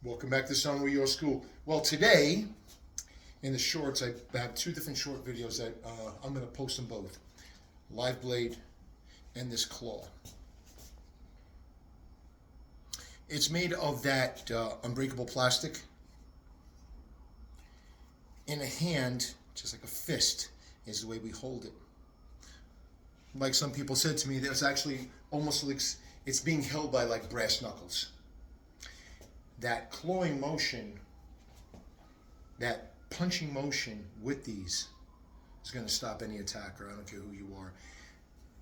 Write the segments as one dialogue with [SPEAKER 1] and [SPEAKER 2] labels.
[SPEAKER 1] Welcome back to San-Ryu School. Well, today in the shorts, I have two different short videos that I'm going to post them both. Live blade and this claw. It's made of that unbreakable plastic. In a hand, just like a fist, is the way we hold it. Like some people said to me, there's actually almost like it's being held by like brass knuckles. That clawing motion, that punching motion with these is going to stop any attacker. I don't care who you are.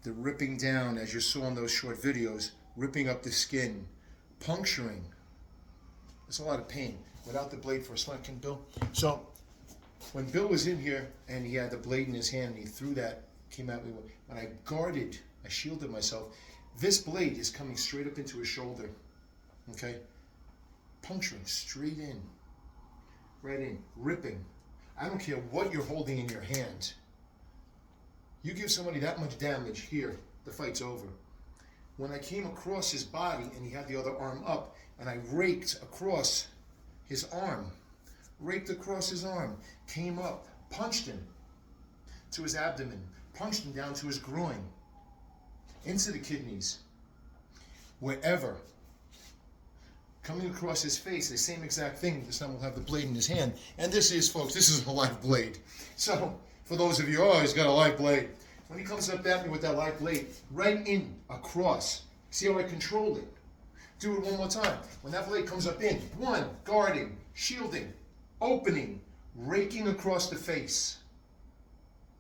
[SPEAKER 1] The ripping down, as you saw in those short videos, ripping up the skin, puncturing. It's a lot of pain. Without the blade for a second, Bill. So when Bill was in here and he had the blade in his hand and he threw that, came at me, when I guarded, I shielded myself, this blade is coming straight up into his shoulder. Okay? Puncturing straight in, right in, ripping. I don't care what you're holding in your hand. You give somebody that much damage here, the fight's over. When I came across his body and he had the other arm up and I raked across his arm, came up, punched him to his abdomen, punched him down to his groin, into the kidneys, wherever. Coming across his face, the same exact thing. This time we'll have the blade in his hand. And this is, folks, this is a live blade. So, for those of you, oh, he's got a live blade. When he comes up at me with that live blade, right in, across. See how I control it? Do it one more time. When that blade comes up in, one, guarding, shielding, opening, raking across the face.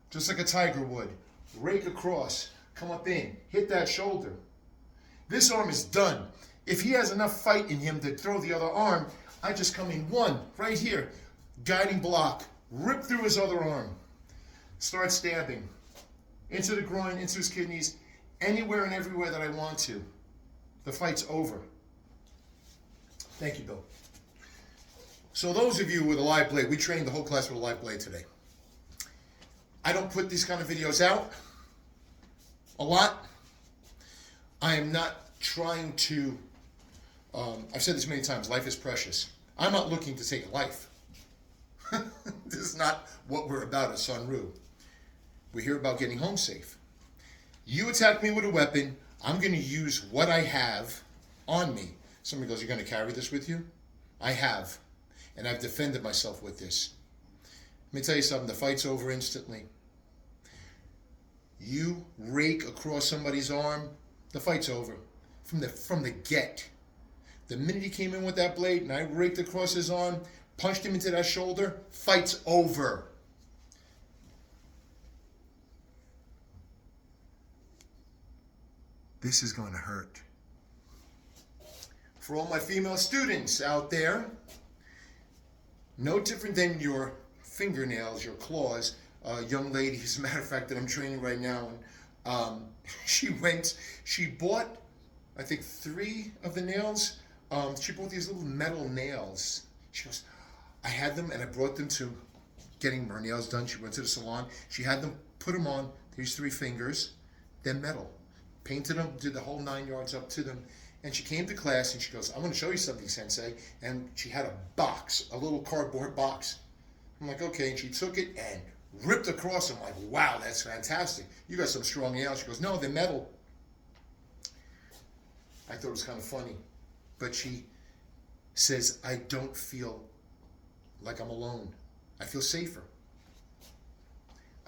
[SPEAKER 1] Just like a tiger would. Rake across, come up in, hit that shoulder. This arm is done. If he has enough fight in him to throw the other arm, I just come in one, right here, guiding block, rip through his other arm, start stabbing, into the groin, into his kidneys, anywhere and everywhere that I want to. The fight's over. Thank you, Bill. So those of you with a live blade, we trained the whole class with a live blade today. I don't put these kind of videos out a lot. I am not trying to I've said this many times, life is precious. I'm not looking to take a life. This is not what we're about at San-Ryu. We're here about getting home safe. You attack me with a weapon, I'm going to use what I have on me. Somebody goes, you're going to carry this with you? I have. And I've defended myself with this. Let me tell you something, the fight's over instantly. You rake across somebody's arm, the fight's over. From the get. The minute he came in with that blade and I raked across his arm, punched him into that shoulder, fight's over. This is going to hurt. For all my female students out there, no different than your fingernails, your claws. A young lady, as a matter of fact, that I'm training right now, and she bought, I think, 3 of the nails. She bought these little metal nails. She goes, I had them and I brought them to getting her nails done. She went to the salon. She had them, put them on, these 3 fingers. They're metal. Painted them, did the whole 9 yards up to them. And she came to class and she goes, I want to show you something, Sensei. And she had a box, a little cardboard box. I'm like, okay. And she took it and ripped across them. I'm like, wow, that's fantastic. You got some strong nails. She goes, no, they're metal. I thought it was kind of funny. But she says, I don't feel like I'm alone. I feel safer.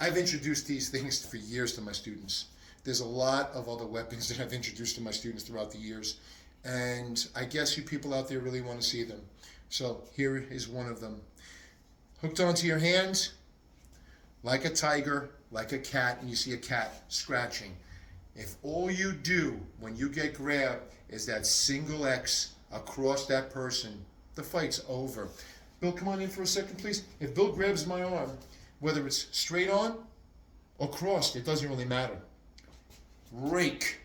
[SPEAKER 1] I've introduced these things for years to my students. There's a lot of other weapons that I've introduced to my students throughout the years. And I guess you people out there really want to see them. So here is one of them. Hooked onto your hand, like a tiger, like a cat, and you see a cat scratching. If all you do when you get grabbed is that single X across that person, the fight's over. Bill, come on in for a second, please. If Bill grabs my arm, whether it's straight on or crossed, it doesn't really matter. Rake.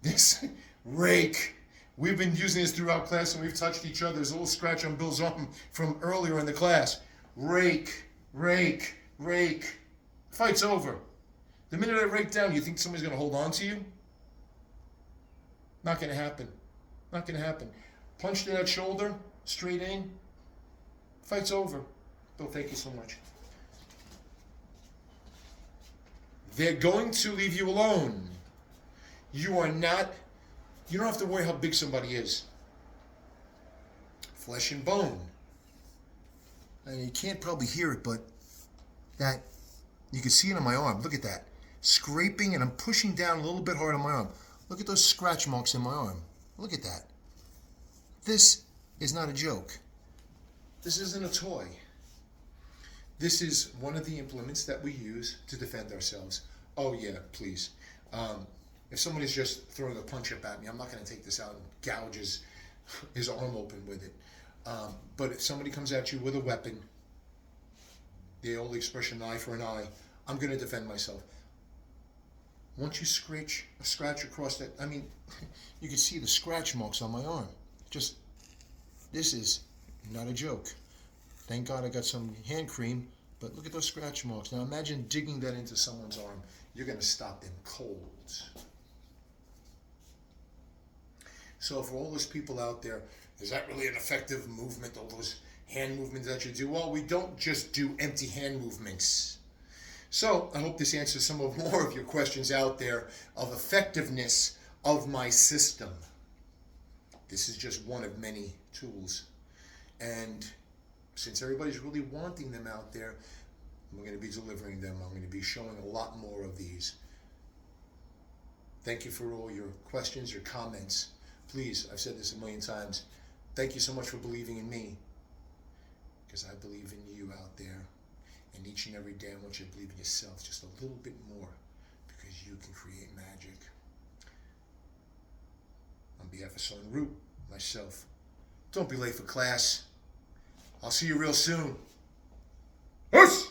[SPEAKER 1] This, rake. We've been using this throughout class and we've touched each other. There's a little scratch on Bill's arm from earlier in the class. Rake, rake, rake. Fight's over. The minute I rake down, you think somebody's going to hold on to you? Not going to happen. Not going to happen. Punch to that shoulder, straight in, fight's over. Bill, thank you so much. They're going to leave you alone. You don't have to worry how big somebody is. Flesh and bone. And you can't probably hear it, but you can see it on my arm. Look at that. Scraping, and I'm pushing down a little bit hard on my arm. Look at those scratch marks in my arm. Look at that. This is not a joke. This isn't a toy. This is one of the implements that we use to defend ourselves. Oh yeah, please. If someone is just throwing a punch up at me, I'm not going to take this out and gouge his arm open with it. But if somebody comes at you with a weapon, the old expression, eye for an eye, I'm going to defend myself. Once you scratch across that, I mean, you can see the scratch marks on my arm. This is not a joke. Thank God I got some hand cream, but look at those scratch marks. Now imagine digging that into someone's arm. You're going to stop them cold. So for all those people out there, is that really an effective movement, all those hand movements that you do? Well, we don't just do empty hand movements. So I hope this answers some more of your questions out there of effectiveness of my system. This is just one of many tools. And since everybody's really wanting them out there, we're going to be delivering them. I'm going to be showing a lot more of these. Thank you for all your questions, your comments. Please, I've said this a million times, thank you so much for believing in me, because I believe in you out there. And each and every day I want you to believe in yourself just a little bit more, because you can create magic. On behalf of San-Ryu, myself, don't be late for class. I'll see you real soon. Peace!